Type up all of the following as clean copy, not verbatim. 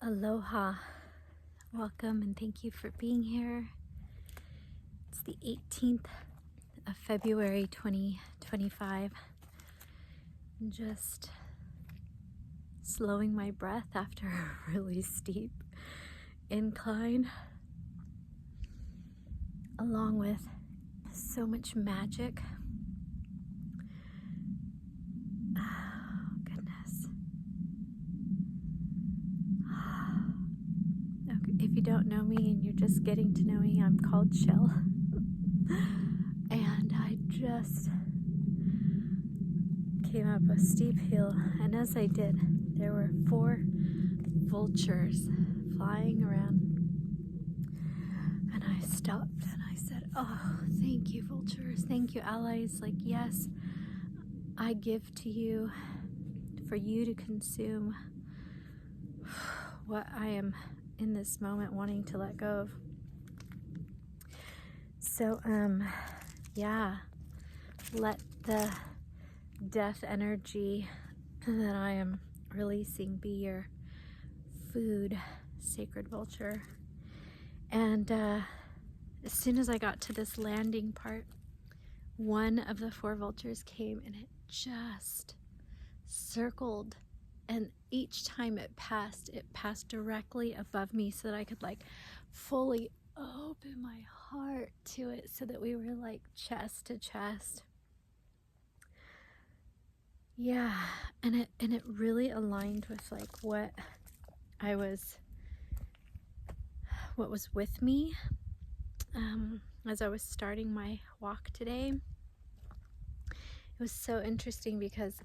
Aloha, welcome and thank you for being here. It's the 18th of February 2025. I'm just slowing my breath after a really steep incline, along with so much magic. Oh, goodness. If you don't know me and you're just getting to know me, I'm called Shell. And I just came up a steep hill, and as I did, there were 4 vultures flying around. And I stopped and I said, "Oh, thank you, vultures. Thank you, allies. Like, yes, I give to you for you to consume what I am in this moment wanting to let go of." So, yeah, let the death energy that I am releasing be your food, sacred vulture. And as soon as I got to this landing part, one of the 4 vultures came and it just circled, and each time it passed directly above me so that I could like fully open my heart to it, so that we were like chest to chest. Yeah, and it really aligned with like what was with me as I was starting my walk today. It was so interesting because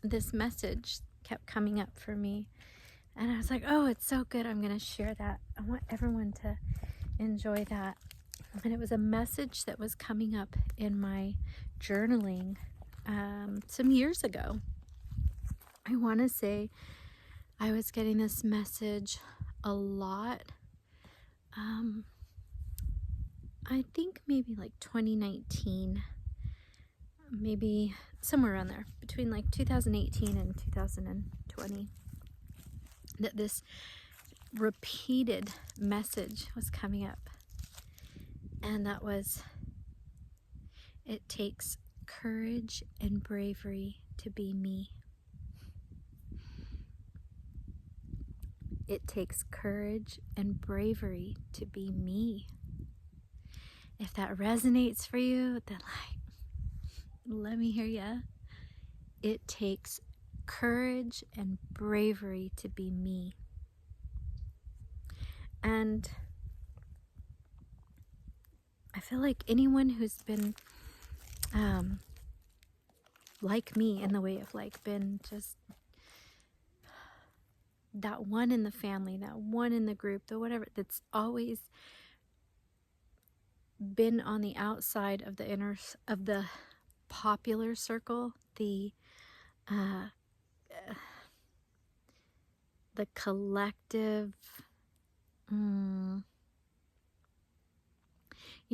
this message kept coming up for me, and I was like, oh, it's so good, I'm gonna share that. I want everyone to enjoy that. And it was a message that was coming up in my journaling some years ago. I want to say I was getting this message a lot. I think maybe like 2019, maybe somewhere around there, between like 2018 and 2020, that this repeated message was coming up. And that was, it takes courage and bravery to be me. It takes courage and bravery to be me. If that resonates for you, then like, let me hear ya. It takes courage and bravery to be me. And I feel like anyone who's been like me in the way of like been just that one in the family, that one in the group, the whatever, that's always been on the outside of the popular circle, the collective.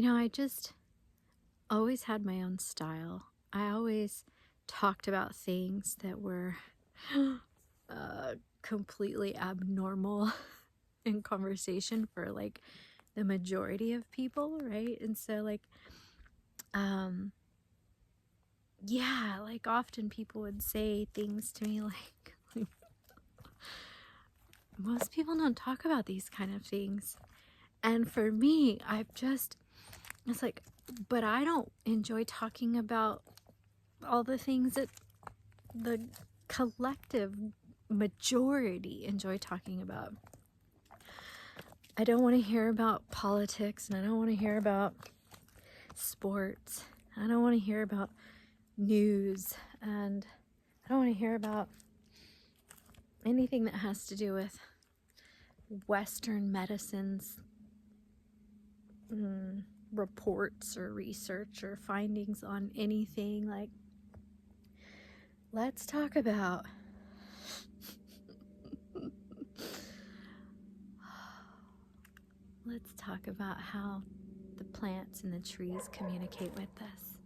I just always had my own style. I always talked about things that were completely abnormal in conversation for like the majority of people, right? And so like yeah, like often people would say things to me like most people don't talk about these kind of things. And for me, it's like, but I don't enjoy talking about all the things that the collective majority enjoy talking about. I don't want to hear about politics, and I don't want to hear about sports. I don't want to hear about news, and I don't want to hear about anything that has to do with Western medicine's reports or research or findings on anything. Like, let's talk about how the plants and the trees communicate with us.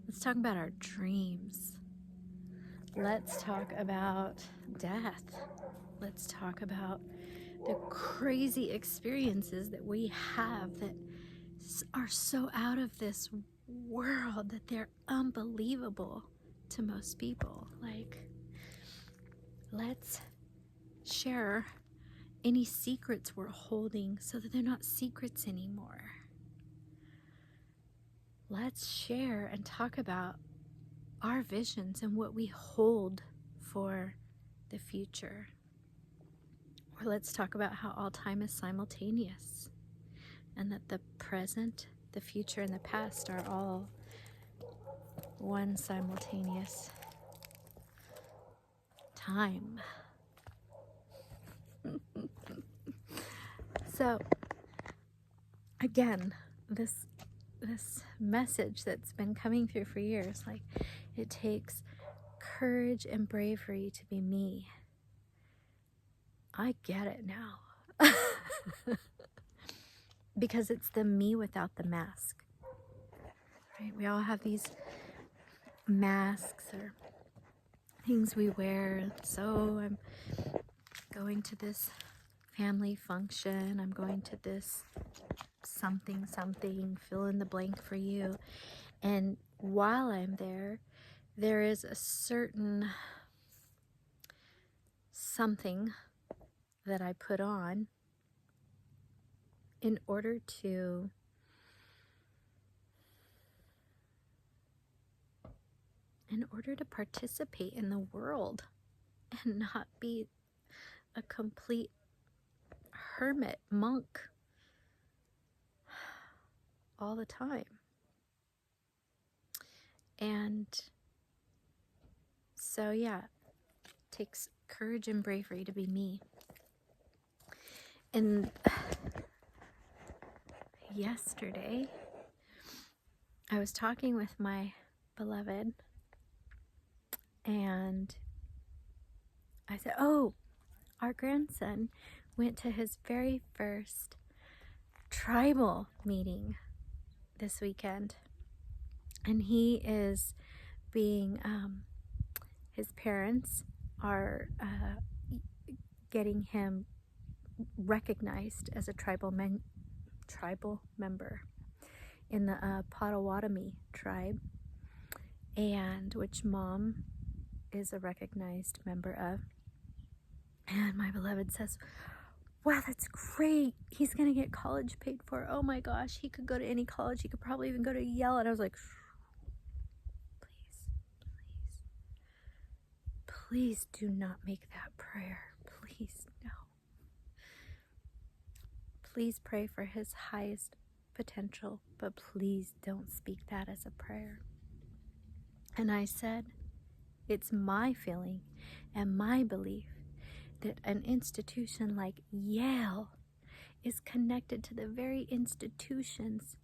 Let's talk about our dreams. Let's talk about death. Let's talk about the crazy experiences that we have that are so out of this world that they're unbelievable to most people. Like, let's share any secrets we're holding so that they're not secrets anymore. Let's share and talk about our visions and what we hold for the future. Or let's talk about how all time is simultaneous and that the present, the future, and the past are all one simultaneous time. So again, this message that's been coming through for years, like, it takes courage and bravery to be me. I get it now. Because it's the me without the mask. Right? We all have these masks or things we wear. So I'm going to this family function. I'm going to this something, fill in the blank for you. And while I'm there, there is a certain something that I put on in order to participate in the world and not be a complete hermit monk all the time. And so yeah, it takes courage and bravery to be me. And yesterday I was talking with my beloved, and I said, oh, our grandson went to his very first tribal meeting this weekend, and he is being his parents are getting him recognized as a tribal member in the Potawatomi tribe, and which mom is a recognized member of. And my beloved says, wow, that's great. He's going to get college paid for. Oh my gosh, he could go to any college. He could probably even go to Yale. And I was like, please do not make that prayer. Please, no. Please pray for his highest potential, but please don't speak that as a prayer. And I said, it's my feeling and my belief that an institution like Yale is connected to the very institutions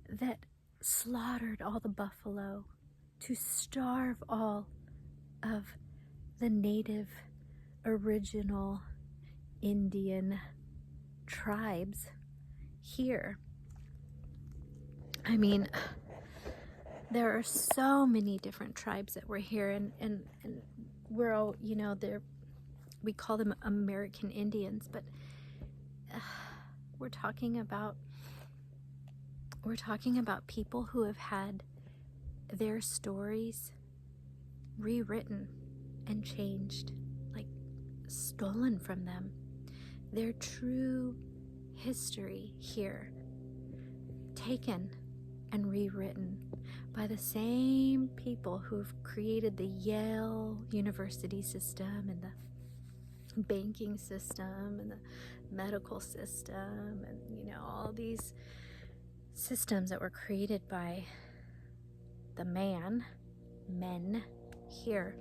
that slaughtered all the buffalo to starve all of the native original Indian tribes here. I mean, there are so many different tribes that were here, and we're all, you know, we call them American Indians, but we're talking about people who have had their stories rewritten and changed, like stolen from them. Their true history here taken and rewritten by the same people who have created the Yale University system and the banking system and the medical system, and you know, all these systems that were created by the men here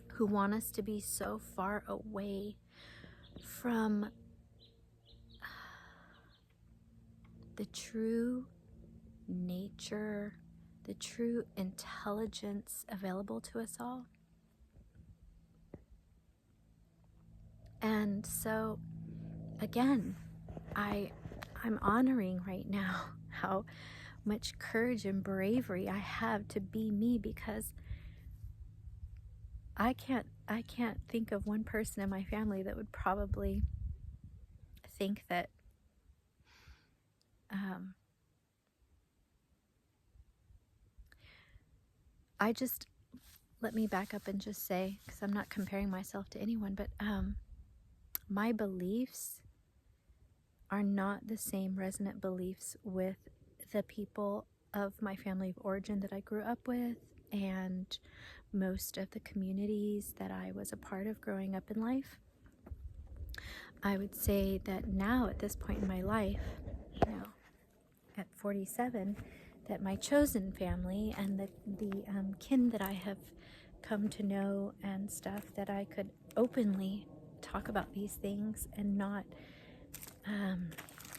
who want us to be so far away from the true nature, the true intelligence available to us all. And so again, I'm honoring right now how much courage and bravery I have to be me, because I can't think of one person in my family that would probably think that um, I just let me back up and just say, because I'm not comparing myself to anyone, but my beliefs are not the same resonant beliefs with the people of my family of origin that I grew up with, and most of the communities that I was a part of growing up in life. I would say that now, at this point in my life, at 47, that my chosen family and the kin that I have come to know and stuff, that I could openly talk about these things and not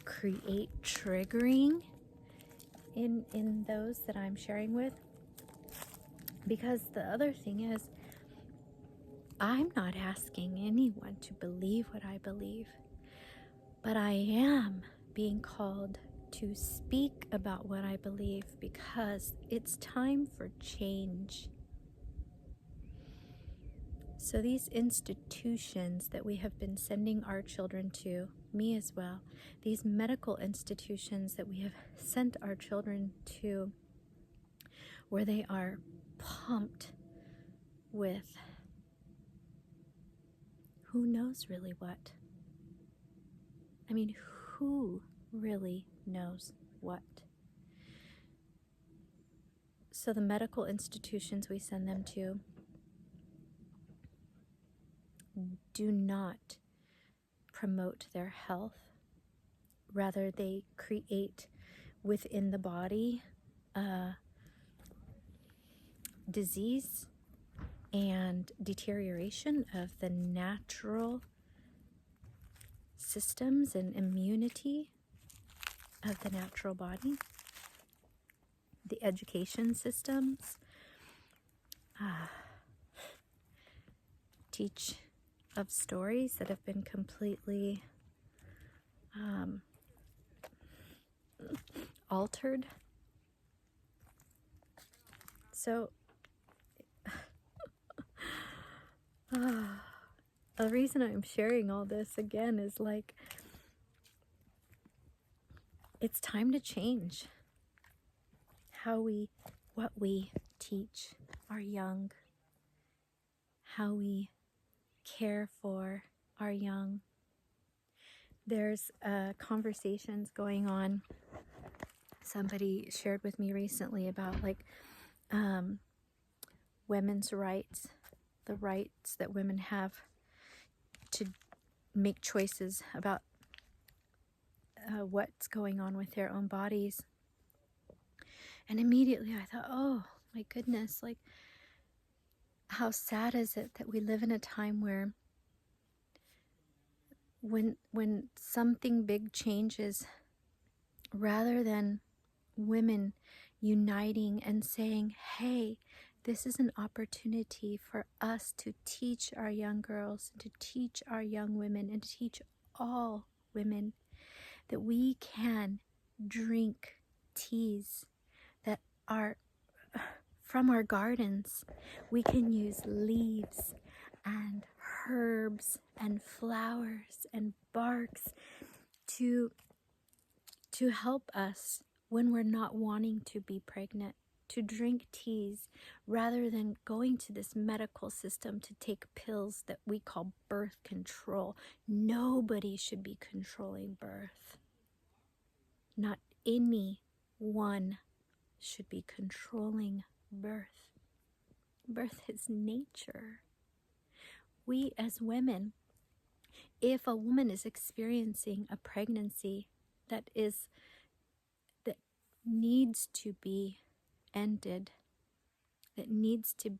create triggering in those that I'm sharing with. Because the other thing is, I'm not asking anyone to believe what I believe, but I am being called to speak about what I believe, because it's time for change. So these institutions that we have been sending our children to, me as well, these medical institutions that we have sent our children to, where they are pumped with who knows really what. I mean, who really knows what? So the medical institutions we send them to do not promote their health. Rather, they create within the body disease and deterioration of the natural systems and immunity of the natural body. The education systems teach of stories that have been completely altered. So the reason I'm sharing all this again is like, it's time to change what we teach our young, how we care for our young. There's conversations going on. Somebody shared with me recently about women's rights, the rights that women have to make choices about what's going on with their own bodies. And immediately I thought, oh my goodness, like, how sad is it that we live in a time where when something big changes, rather than women uniting and saying, hey, this is an opportunity for us to teach our young girls, to teach our young women, and to teach all women that we can drink teas that are from our gardens. We can use leaves and herbs and flowers and barks to help us when we're not wanting to be pregnant, to drink teas rather than going to this medical system to take pills that we call birth control. Nobody should be controlling birth. Not anyone should be controlling birth. Birth is nature. We as women, if a woman is experiencing a pregnancy that needs to be ended, that needs to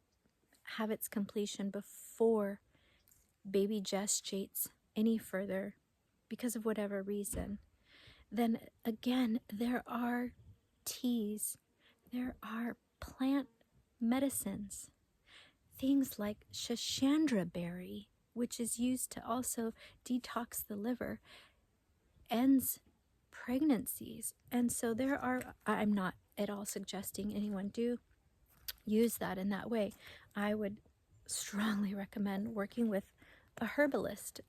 have its completion before baby gestates any further because of whatever reason, then again, there are teas, there are plant medicines, things like Shashandra berry, which is used to also detox the liver, ends pregnancies. And so I'm not at all suggesting anyone do use that in that way. I would strongly recommend working with a herbalist,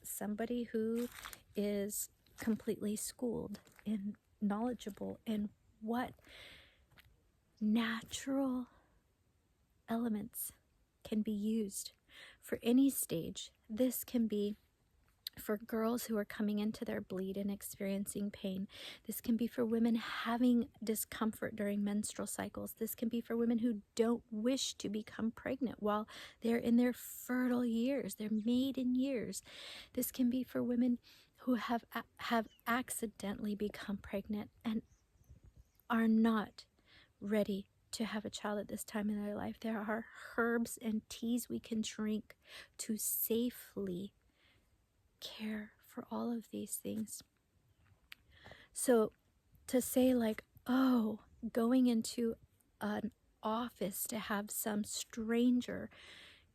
somebody who is completely schooled and knowledgeable in what natural elements can be used for any stage. This can be for girls who are coming into their bleed and experiencing pain. This can be for women having discomfort during menstrual cycles. This can be for women who don't wish to become pregnant while they're in their fertile years, their maiden years. This can be for women who have accidentally become pregnant and are not ready to have a child at this time in their life. There are herbs and teas we can drink to safely care for all of these things. So to say like, oh, going into an office to have some stranger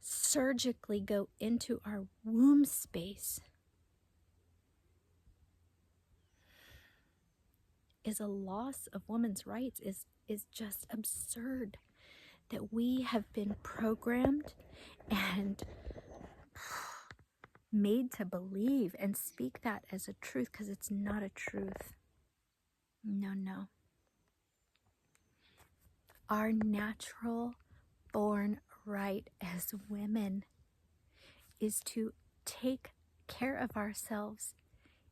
surgically go into our womb space is a loss of women's rights, is just absurd. That we have been programmed and made to believe and speak that as a truth, because it's not a truth. No. Our natural born right as women is to take care of ourselves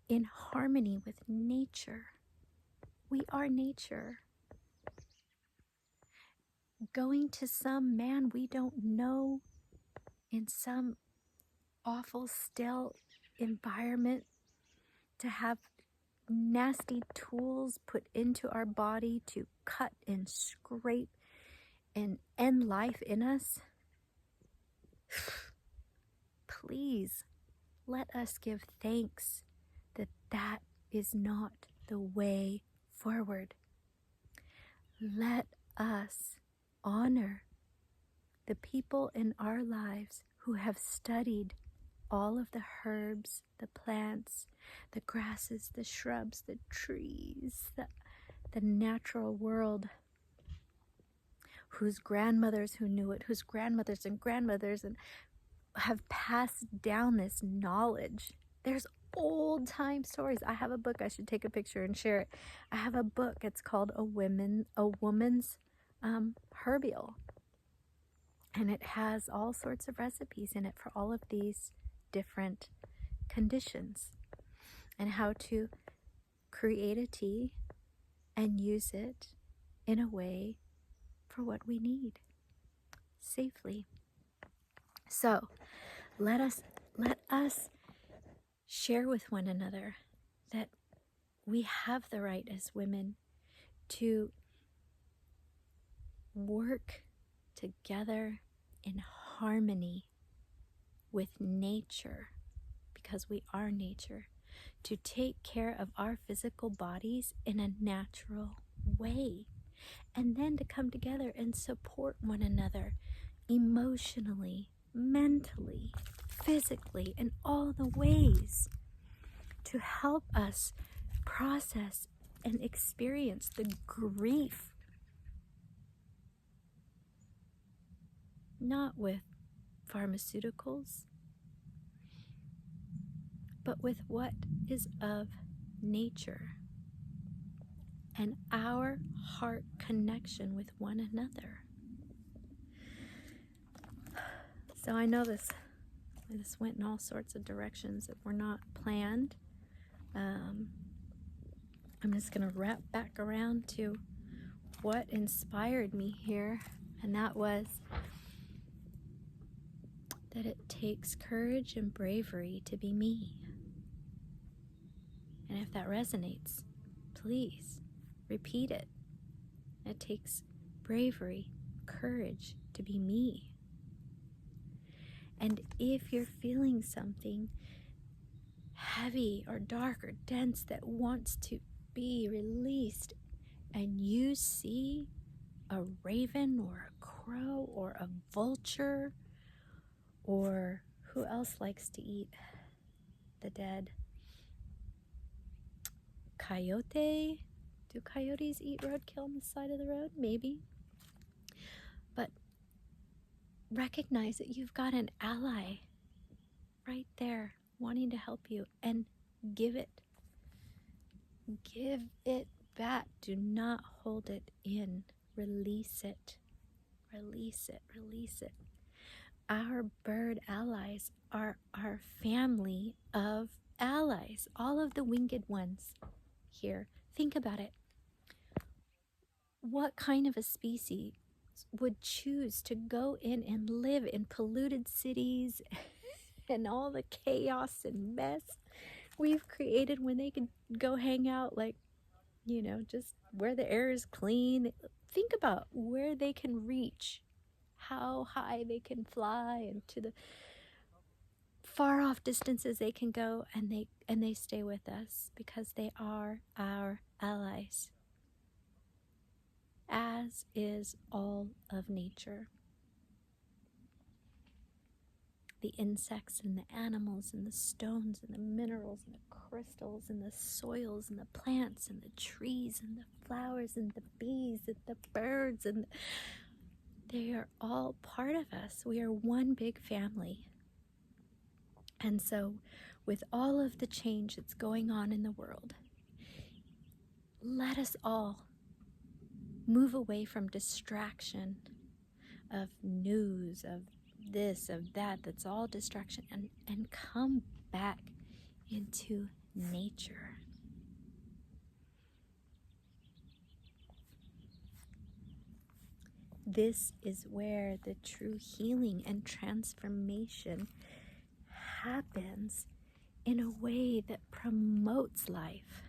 in harmony with nature. We are nature. Going to some man we don't know in some awful, stale environment to have nasty tools put into our body to cut and scrape and end life in us. Please let us give thanks that that is not the way forward. Let us honor the people in our lives who have studied all of the herbs, the plants, the grasses, the shrubs, the trees, the natural world, whose grandmothers who knew it, whose grandmothers and grandmothers and have passed down this knowledge. There's old time stories. I have a book. I should take a picture and share it. I have a book. It's called A Woman's Herbial. And it has all sorts of recipes in it for all of these different conditions and how to create a tea and use it in a way for what we need safely. So let us share with one another that we have the right as women to work together in harmony with nature, because we are nature, to take care of our physical bodies in a natural way, and then to come together and support one another emotionally, mentally, physically, in all the ways to help us process and experience the grief, not with pharmaceuticals, but with what is of nature and our heart connection with one another. So I know this went in all sorts of directions that were not planned. I'm just going to wrap back around to what inspired me here, and that was that it takes courage and bravery to be me. And if that resonates, please repeat it. It takes bravery, courage to be me. And if you're feeling something heavy or dark or dense that wants to be released, and you see a raven or a crow or a vulture, or who else likes to eat the dead? Coyote? Do coyotes eat roadkill on the side of the road? Maybe. But recognize that you've got an ally right there wanting to help you, and give it. Give it back. Do not hold it in. Release it. Release it. Release it. Our bird allies are our family of allies. All of the winged ones here. Think about it. What kind of a species would choose to go in and live in polluted cities and all the chaos and mess we've created when they could go hang out, like, just where the air is clean? Think about where they can reach, how high they can fly, and to the far off distances they can go, and they stay with us because they are our allies, as is all of nature. The insects and the animals and the stones and the minerals and the crystals and the soils and the plants and the trees and the flowers and the bees and the birds, and they are all part of us. We are one big family. And so, with all of the change that's going on in the world, let us all move away from distraction of news, of this, of that, that's all distraction, and come back into nature. This is where the true healing and transformation happens in a way that promotes life.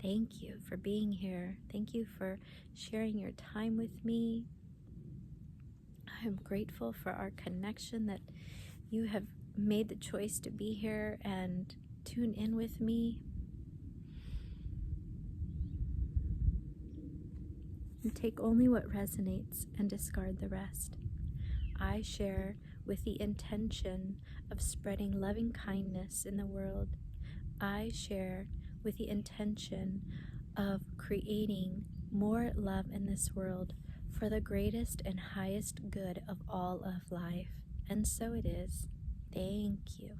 Thank you for being here. Thank you for sharing your time with me. I'm grateful for our connection, that you have made the choice to be here and tune in with me. And take only what resonates and discard the rest. I share with the intention of spreading loving kindness in the world. I share with the intention of creating more love in this world for the greatest and highest good of all of life. And so it is. Thank you.